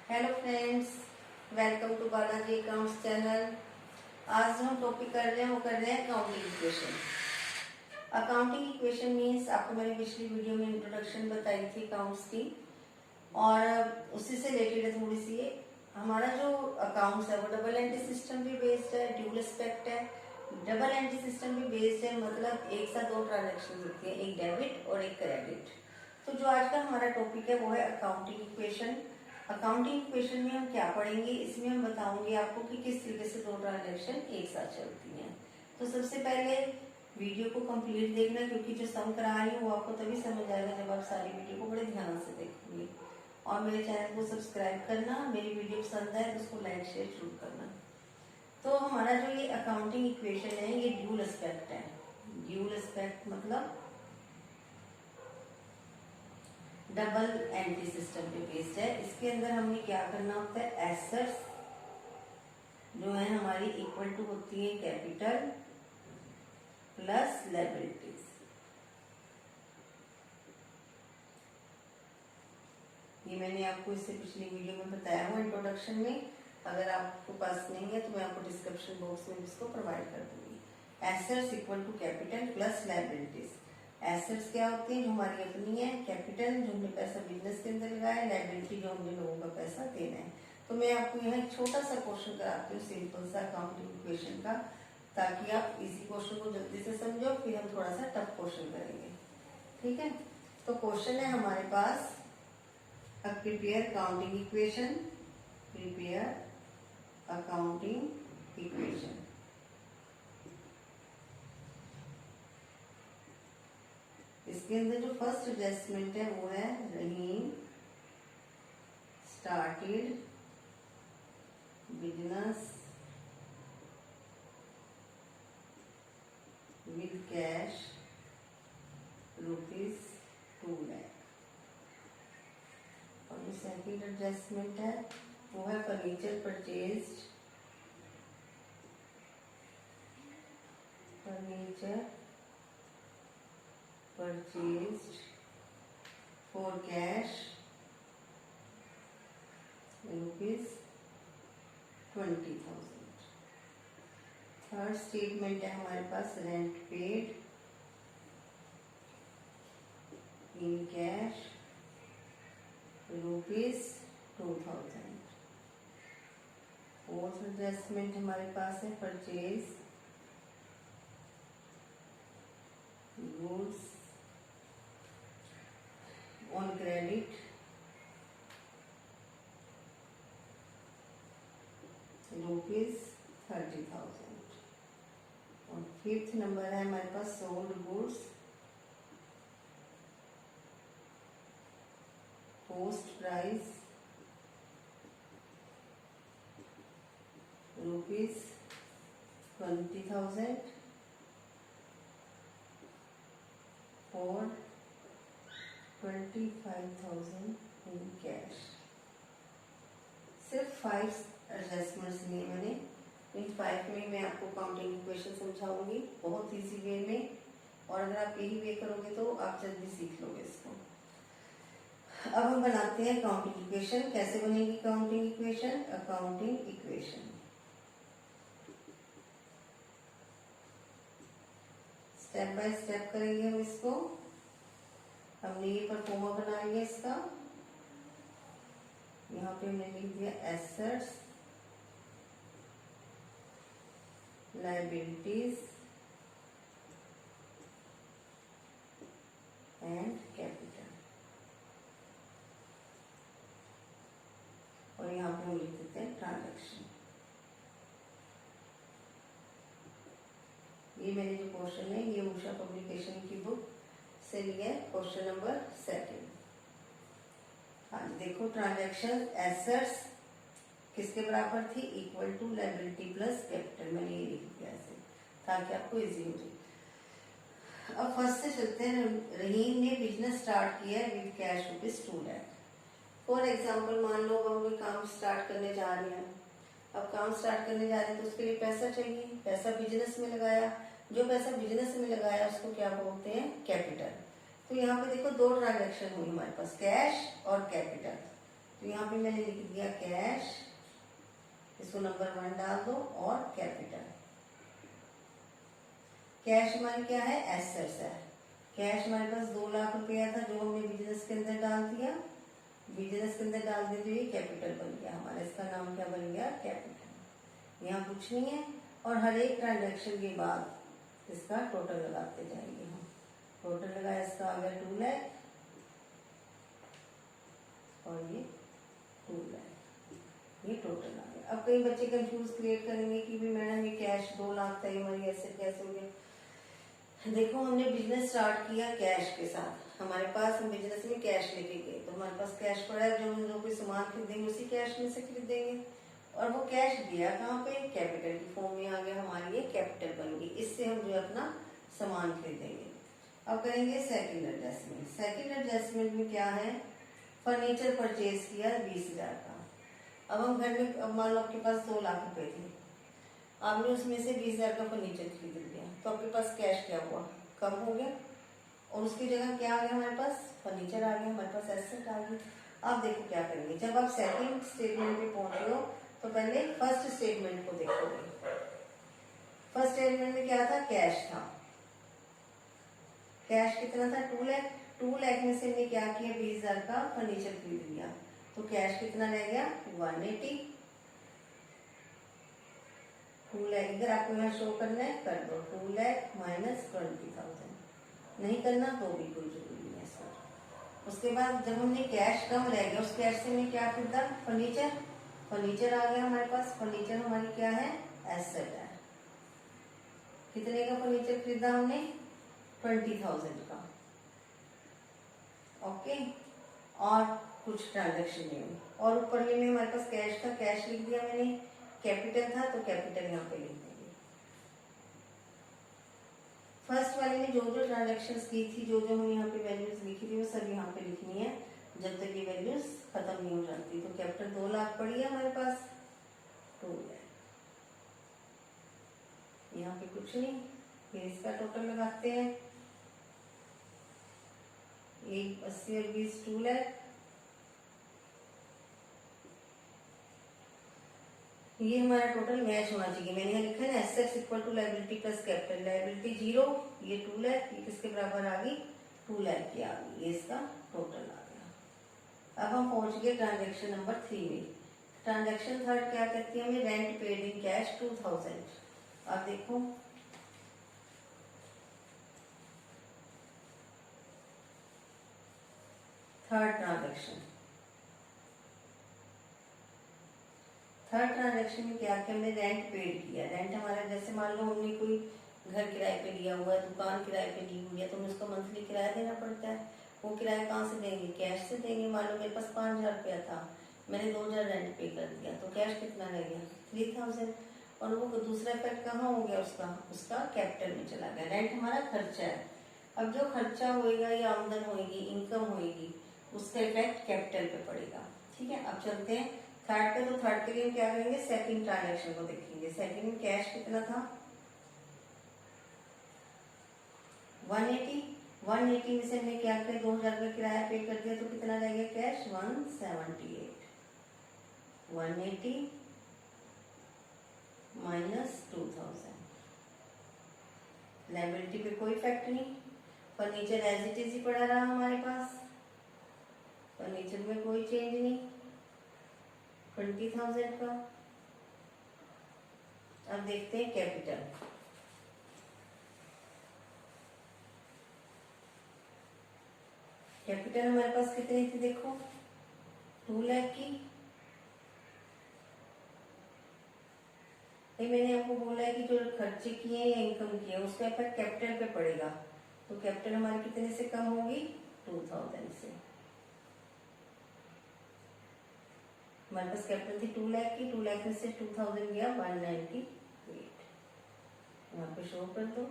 Hello friends, welcome to Balaji accounts channel. आज जो हम टॉपिक कर रहे हैं वो कर रहे हैं accounting equation. Accounting equation means आपको मैंने पिछली वीडियो में इंट्रोडक्शन बताई थी अकाउंट्स की, और उसी से रिलेटेड है थोड़ी सी। हमारा जो अकाउंट्स है वो डबल एंट्री सिस्टम भी बेस्ड है, ड्यूल एस्पेक्ट है। डबल एंट्री सिस्टम भी बेस्ड है, मतलब एक साथ दो ट्रांजेक्शन होती है, एक डेबिट और एक क्रेडिट। तो जो आज का हमारा टॉपिक है वो है अकाउंटिंग इक्वेशन। अकाउंटिंग इक्वेशन में हम क्या पढ़ेंगे, इसमें हम बताऊंगी आपको कि किस तरीके से दो ट्रांजैक्शन एक साथ चलती हैं। तो सबसे पहले वीडियो को कंप्लीट देखना, क्योंकि जो सम करा रही हूँ वो आपको तभी समझ आएगा जब आप सारी वीडियो को बड़े ध्यान से देखोगे। और मेरे चैनल को सब्सक्राइब करना, मेरी वीडियो पसंद है तो उसको लाइक शेयर जरूर करना। तो हमारा जो ये अकाउंटिंग इक्वेशन है ये ड्यूल एस्पेक्ट है। ड्यूल एस्पेक्ट मतलब डबल एंट्री सिस्टम पे बेस्ड है। इसके अंदर हमने क्या करना होता है, एसेट्स जो है हमारी इक्वल टू होती है कैपिटल प्लस लायबिलिटीज। ये मैंने आपको इससे पिछली वीडियो में बताया हुआ इंट्रोडक्शन में। अगर आपको पास नहीं है तो मैं आपको डिस्क्रिप्शन बॉक्स में इसको प्रोवाइड कर दूंगी। Assets equal to capital plus liabilities. Assets क्या होती है, जो हमारी अपनी है, कैपिटल जो हमने पैसा बिजनेस के अंदर लगाया, लायबिलिटी जो हमने लोगों का पैसा देना है। तो मैं आपको यहाँ एक छोटा सा क्वेश्चन कराती हूँ, सिंपल सा अकाउंटिंग इक्वेशन का, ताकि आप इसी क्वेश्चन को जल्दी से समझो। फिर हम थोड़ा सा टफ क्वेश्चन करेंगे, ठीक है। तो क्वेश्चन है हमारे पास, prepare accounting equation. Prepare accounting equation. इसके अंदर जो फर्स्ट एडजस्टमेंट है वो है Rahim started business with cash ₹2 lakh. और जो सेकंड एडजस्टमेंट है वो है furniture purchased for cash ₹20,000। Third statement है हमारे पास rent paid in cash ₹2,000। Fourth adjustment हमारे पास है परचेज गुड्स ऑन क्रेडिट ₹30,000। और फिफ्थ नंबर है हमारे पास सोल्ड गुड्स पोस्ट प्राइस ₹20,000 और 25,000 इन कैश। सिर्फ 5 एडजस्टमेंट्स लिए मैंने। इन 5 में मैं आपको काउंटिंग इक्वेशन समझाऊंगी बहुत इजी वे में, और अगर आप यही वे करोगे तो आप जल्दी सीख लोगे इसको। अब हम बनाते हैं काउंटिंग इक्वेशन। कैसे बनेगी counting equation? Accounting equation step by step करेंगे हम इसको। हमने ये परफॉर्मा बनाएंगे इसका। यहाँ पे हमने लिख दिया एसेट्स, लायबिलिटीज एंड कैपिटल। और यहाँ पे हम लिख देते हैं ट्रांजैक्शन। ये मेरे जो क्वेश्चन है ये उषा पब्लिकेशन की बुक से लिया है, क्वेश्चन नंबर 2। हाँ जी, देखो ट्रांजैक्शन एसेट्स किसके बराबर थी, equal to liability plus capital. मैंने ये लिख दिया ऐसे ताकि आपको इजी हो जाए। अब फर्स्ट से चलते हैं। रहीम ने बिजनेस स्टार्ट किया है with cash ₹2 lakh. For example मान लो अब हम कोई काम स्टार्ट करने जा रहे हैं। अब काम स्टार्ट करने जा रहे हैं तो उसके लिए पैसा चाहिए, पैसा बिजनेस में लगाया। जो पैसा बिजनेस में लगाया उसको क्या बोलते हैं, कैपिटल। तो यहाँ पे देखो दो ट्रांजैक्शन हुई हमारे पास, कैश और कैपिटल। तो यहाँ पे मैंने लिख दिया कैश, इसको नंबर 1 डाल दो और कैपिटल। कैश हमारी क्या है, एसेट्स है। कैश हमारे पास 2 लाख रुपया था जो हमने बिजनेस के अंदर डाल दिया, बिजनेस के अंदर डाल दिया तो ये कैपिटल बन गया हमारा, इसका नाम क्या बन गया, कैपिटल। यहाँ कुछ नहीं है और हर एक ट्रांजेक्शन के बाद इसका टोटल लगाते जाएंगे हम। टोटल लगाया इसका आ गया 2 लाख और ये 2 लाख, ये टोटल आ गया। अब कई बच्चे कंफ्यूज क्रिएट करेंगे कि भी मैडम ये कैश 2 लाख था, ये हमारी एसेट कैसे हो गया। देखो हमने बिजनेस स्टार्ट किया कैश के साथ, हमारे पास हम बिजनेस में कैश लेके गए तो हमारे पास कैश पड़ा है, जो हम जो कोई सामान खरीदेंगे उसी कैश में से खरीदेंगे और वो कैश दिया कहाँ पे, कैपिटल की फॉर्म में आ गया, हमारी ये कैपिटल बन गई, इससे हम जो अपना सामान खरीदेंगे। अब करेंगे सेकंड एडजस्टमेंट। सेकंड एडजस्टमेंट में क्या है, फर्नीचर परचेज किया 20,000 का। अब हम घर में, अब मान लो आपके पास 2 लाख रुपए थे, आपने उसमें से 20,000 का फर्नीचर खरीद लिया तो आपके पास कैश क्या हुआ, कम हो गया और उसकी जगह क्या आ गया हमारे पास, फर्नीचर आ गया, हमारे पास एसेट आ गई। आप देखो क्या करेंगे, जब आप सेकंड स्टेटमेंट पे पहुंचे हो तो पहले फर्स्ट स्टेटमेंट को देखोगे। फर्स्ट स्टेटमेंट में क्या था, कैश था। कैश कितना था, 2 लाख। 2 लाख में से हमने क्या किया, 20,000 का फर्नीचर खरीद लिया तो कैश कितना रह गया, 180। 2 लाख, अगर आपको यहाँ शो करना है कर दो, 2 लाख माइनस 20,000, नहीं करना तो भी कोई जरूरी नहीं है सर। उसके बाद जब हमने कैश कम रह गया, उस कैश से हमने क्या खरीदा, फर्नीचर। फर्नीचर आ गया हमारे पास, फर्नीचर हमारी क्या है, एसेट है। कितने का फर्नीचर खरीदा हमने, 20,000 का। ओके, और कुछ ट्रांजेक्शन नहीं हुई और ऊपर में हमारे पास कैश था, कैश लिख दिया मैंने, कैपिटल था तो कैपिटल यहाँ पे लिख देंगे। फर्स्ट वाले में जो जो ट्रांजेक्शन्स की थी, जो जो हमने यहाँ पे वैल्यूज लिखी थी वो सब यहाँ पे लिखनी है जब तक ये वैल्यूज खत्म नहीं हो जाती। तो कैपिटल 2 लाख पड़ी है हमारे पास, 2 लाख, यहाँ पे कुछ नहीं, फिर इसका टोटल लगाते हैं, 80 और 20 2 लाख। ये हमारा टोटल मैच होना चाहिए। मैंने यहाँ लिखा है ना, assets equal to liability plus capital, liability 0, ये 2 लाख, ये किसके बराबर आ गई, 2 लाख की आ गई, ये इसका टोटल आ गया। अब हम पहुंच गए ट्रांजेक्शन नंबर 3 में। ट्रांजेक्शन थर्ड क्या कहती है हमें, रेंट पेड इन कैश 2000। अब देखो थर्ड ट्रांजेक्शन, थर्ड ट्रांजेक्शन में क्या किया हमने, रेंट पेड किया। रेंट हमारा, जैसे मान लो हमने कोई घर किराए पे लिया हुआ है, दुकान किराए पे ली हुई है तो हमें उसका मंथली किराया देना पड़ता है। वो किराया कहाँ से देंगे, कैश से देंगे। मान लो मेरे पास 5,000 रुपया था, मैंने 2,000 रेंट पे कर दिया तो कैश कितना रह गया, 3,000। और वो दूसरा इफेक्ट कहाँ हो गया उसका, उसका कैपिटल में चला गया। रेंट हमारा खर्चा है, अब जो खर्चा होएगा या आमदन होएगी, इनकम होएगी, उसका इफेक्ट कैपिटल पे पड़ेगा। ठीक है, अब चलते हैं थर्ड पे। तो थर्ड के लिए क्या करेंगे, सेकंड ट्रांजेक्शन को देखेंगे। सेकंड में कैश कितना था, 180। 180 में से हमने क्या किया, 2,000 का किराया पे कर दिया तो कितना रह गया कैश, 178। 180 माइनस 2,000, लायबिलिटी पे कोई इफेक्ट नहीं। फर्नीचर एज इट इज ही पड़ा रहा हमारे पास, फर्नीचर में कोई चेंज नहीं, 20,000 का। अब देखते हैं कैपिटल। कैपिटल हमारे पास कितनी थी देखो, 2 लाख की। ये मैंने आपको बोला है कि जो खर्चे किए या इनकम किए उसका इफेक्ट कैपिटल पे पड़ेगा। तो कैपिटल हमारी कितने से कम होगी, 2,000 से। हमारे पास कैपिटल थी 2 लाख की, 2 लाख में से 2,000 गया 198। यहाँ पे शो कर दो।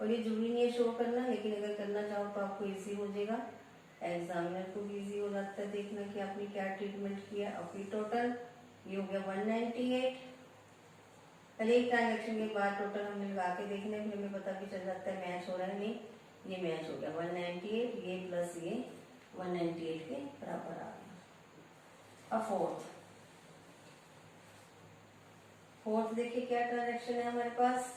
और ये जरूरी नहीं है शो करना, लेकिन अगर करना चाहो तो आपको इजी हो जाएगा, एग्जामिनर को भी इजी हो जाता है देखना कि आपने क्या ट्रीटमेंट किया। अपनी टोटल ये हो गया 198। पहले एक ट्रांजेक्शन के बाद टोटल हमने लगा के देखना है, फिर हमें पता भी चल जाता है मैच हो रहा है नहीं, ये मैच हो गया 198, ये प्लस ये 198 के बराबर आ गया। अब फोर्थ देखिए क्या ट्रांजेक्शन है हमारे पास।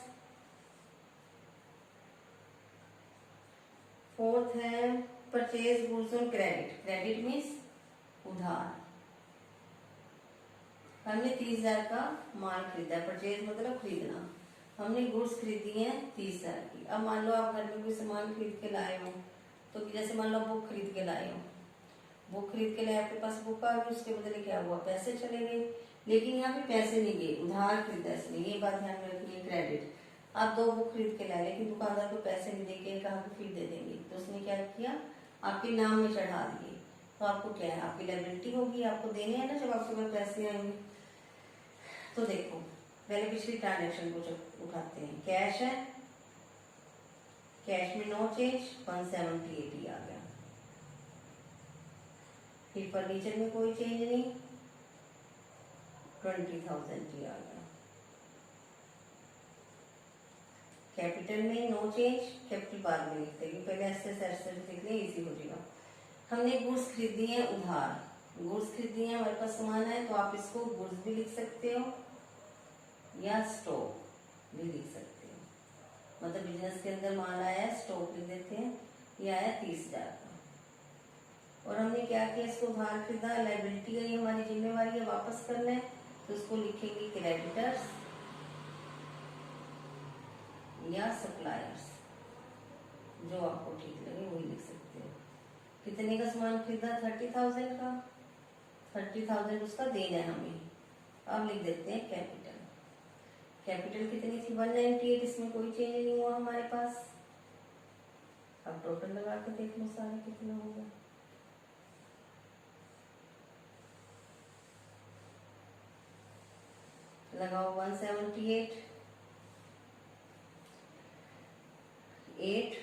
फोर्थ है purchase goods on credit. Credit means उधार। हमने 30,000 का माल खरीदा। परचेज मतलब खरीदना। हमने गुड्स खरीदी है 30,000 की। अब मान लो आप घर में कोई सामान खरीद के लाए हो, तो जैसे मान लो बुक खरीद के लाए हो, बुक खरीद के लाए, आपके पास बुक आ गई, उसके बदले क्या हुआ, पैसे चले गए। लेकिन यहाँ पे पैसे नहीं गए, उधार खरीदा इसने, ये बात ध्यान में रखनी है। क्रेडिट, आप 2 बुक खरीद के लाए, लेकिन दुकानदार को पैसे नहीं देके कहा कि फिर दे देंगे, तो उसने क्या किया, आपके नाम में चढ़ा दिए। तो आपको क्या है, आपकी लायबिलिटी होगी, आपको देने हैं ना जब आपके पास पैसे आएंगे। तो देखो पहले पिछली ट्रांजेक्शन को जब उठाते हैं, कैश है, कैश में नो चेंज 178 आ गया। फिर फर्नीचर में कोई चेंज नहीं, 20,000 आ गया। कैपिटल में नो चेंज, कैपिटल बाद में लिखते हैं, पहले ऐसे लिखने इजी हो जाएगा। हमने गुड्स खरीदी है उधार, गुड्स खरीदी है, हमारे पास सामान है, तो आप इसको गुड्स भी लिख सकते हो या स्टॉक भी लिख सकते हो। मतलब बिजनेस के अंदर माल आया है, स्टॉक लिख देते हैं, ये आया 30,000 का। और हमने क्या किया, इसको उधार खरीदा, लायबिलिटी है, ये हमारी जिम्मेवारी है वापस करना है, तो इसको लिखेंगे क्रेडिटर्स या सप्लायर्स, जो आपको ठीक लगे वही लिख सकते हो। कितने का सामान खरीदा, 30,000 का, 30,000 उसका देना है हमें। अब लिख देते हैं कैपिटल। कैपिटल कितनी थी, 198, इसमें कोई चेंज नहीं हुआ हमारे पास। अब टोटल लगा के देख लो सारे कितना होगा। लगाओ 178, 8,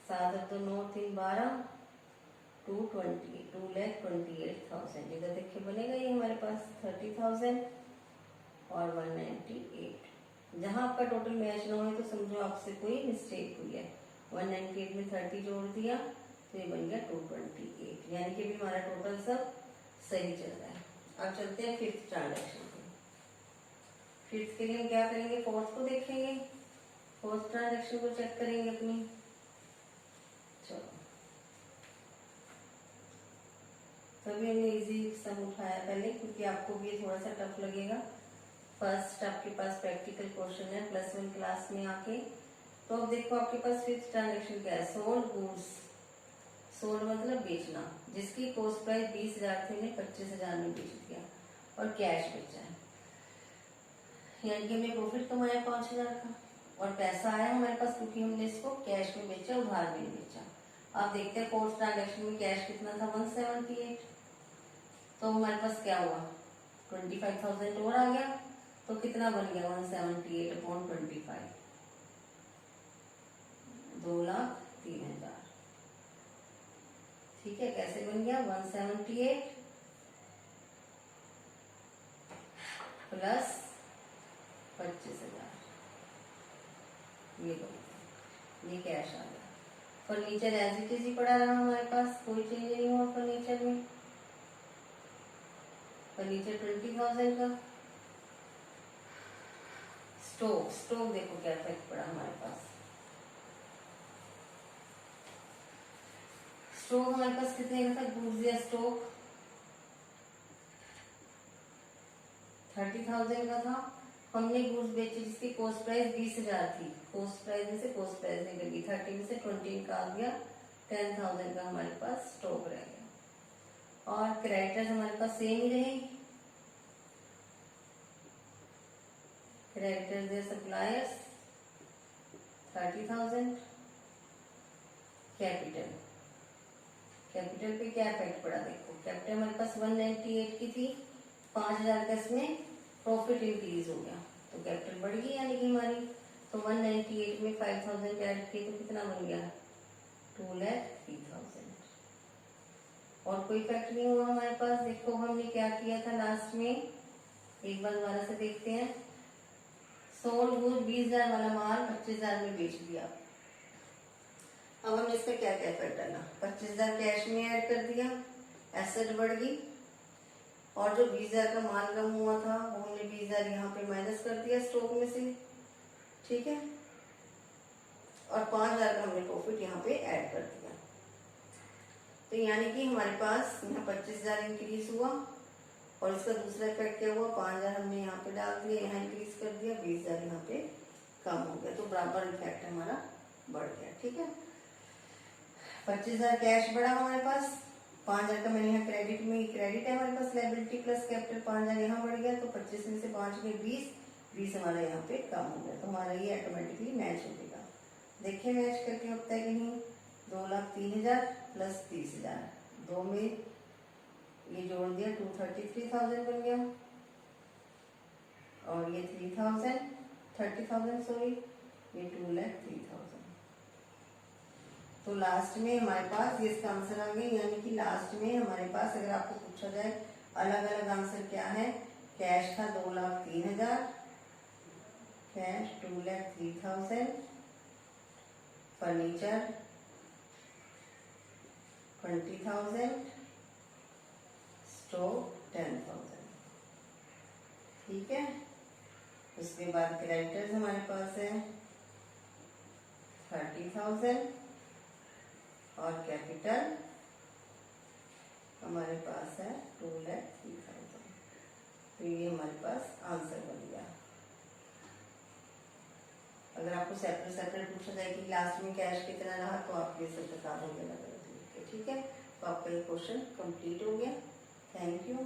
7 और 2 9 3 12, 2,28,000। इधर देखिए बनेगा ये हमारे पास 30,000 और 198। जहां आपका टोटल मैच ना हो तो समझो आपसे कोई मिस्टेक हुई है। 198 में 30 जोड़ दिया तो ये बन गया 228, यानी कि भी हमारा टोटल सब सही चल रहा है। अब चलते हैं फिफ्थ ट्रांजेक्शन पे। फिफ्थ के लिए हम क्या करेंगे, फोर्थ को देखेंगे, फोर्थ ट्रांजेक्शन को चेक करेंगे अपनी। चलो तभी हमने इजी सम उठाया पहले, क्योंकि आपको भी थोड़ा सा टफ लगेगा। फर्स्ट आपके पास प्रैक्टिकल क्वेश्चन है +1 क्लास में आके। तो अब देखो आपके पास फिफ्थ ट्रांजेक्शन क्या है, सोल्ड गुड्स। सोल्ड मतलब बेचना, जिसकी कॉस्ट प्राइस 20,000 थी, 25,000 में बेच दिया और कैश बेचा है, यानी कि हमने प्रॉफिट कमाया 5,000 का और पैसा आया हमारे पास, क्योंकि हमने इसको कैश में बेचा, उधार में बेचा। अब देखते हैं फोर्थ ट्रांजेक्शन में कैश कितना था, 178। तो हमारे पास क्या हुआ, 25,000 और आ गया, तो कितना बन गया 178/25, 2,03,000। ठीक है, कैसे बन गया, 178 प्लस 25,000, ये कैश आ गया। फर्नीचर एज इट इज ही पड़ा रहा हमारे पास, कोई चेंज नहीं हुआ फर्नीचर में। फर्नीचर 20,000 का। स्टॉक देखो क्या इफेक्ट पड़ा हमारे पास। स्टॉक हमारे पास कितने का था, गुड्स या स्टॉक 30,000 का था। हमने गुड्स बेचे जिसकी कॉस्ट प्राइस 20,000 थी, कॉस्ट प्राइस में से कॉस्ट प्राइस निकल गई, 30 में से 20 का आ गया, 10,000 का हमारे पास स्टॉक रह गया। और क्रेडिटर्स हमारे पास सेम ही रहे, क्रेडिटर्स या सप्लायर्स 30,000। कैपिटल पे क्या इफेक्ट पड़ा, देखो कैपिटल हमारे पास 198 की थी, 5,000 का इसमें प्रॉफिट इंक्रीज हो गया, तो कैपिटल बढ़ गई यानी कि हमारी। तो 198 में 5,000 ऐड किए तो कितना बन गया, 2,03,000। और कोई इफेक्ट नहीं हुआ हमारे पास। देखो हमने क्या किया था लास्ट में, एक बार दोबारा से देखते हैं। सोल्ड गुड्स 20,000 वाला माल 25,000 में बेच दिया। अब हमने इसका क्या क्या इफेक्ट डाला, 25,000 कैश में ऐड कर दिया, एसेट बढ़ गई, और जो 20,000 का माल कम हुआ था वो हमने 20,000 यहाँ पे माइनस कर दिया स्टॉक में से, ठीक है, और 5,000 का हमने प्रॉफिट यहाँ पे ऐड कर दिया। तो यानी कि हमारे पास यहाँ 25,000 इंक्रीज हुआ, और इसका दूसरा इफेक्ट क्या हुआ, 5,000 हमने यहाँ पे डाल दिया, यहाँ इंक्रीज कर दिया, 20,000 यहाँ पे कम हो गया, तो बराबर इफेक्ट हमारा बढ़ गया, ठीक है। 25,000 कैश बढ़ा हमारे पास, 5,000 का मैंने यहाँ क्रेडिट में, क्रेडिट है हमारे पास, लायबिलिटी प्लस कैपिटल, 5,000 यहाँ बढ़ गया, तो 25 में से 5 गए 20 हमारा यहाँ पे कम हो गया, तो हमारा ये ऑटोमेटिकली मैच हो जाएगा। देखिए मैच करके होता है कि नहीं, 2,03,000 प्लस 30,000, दो में ये जोड़ दिया 233,000 बन गया, और ये 30,000 सॉरी, ये 2,03,000। तो लास्ट में हमारे पास ये इसका आंसर आ गया, यानी कि लास्ट में हमारे पास अगर आपको पूछा जाए अलग अलग आंसर क्या है, कैश था 2,03,000, कैश 2,03,000, फर्नीचर 20,000, स्टॉक 10,000, ठीक है। उसके बाद क्रेडिटर्स हमारे पास है 30,000, और कैपिटल हमारे पास है 2,03,000। तो ये हमारे पास आंसर बन गया। अगर आपको सेपरेट सेपरेट पूछा जाए कि लास्ट में कैश कितना रहा, तो आप ये सब बता दोगे, ठीक है। तो आपका ये क्वेश्चन कंप्लीट हो गया। Thank you.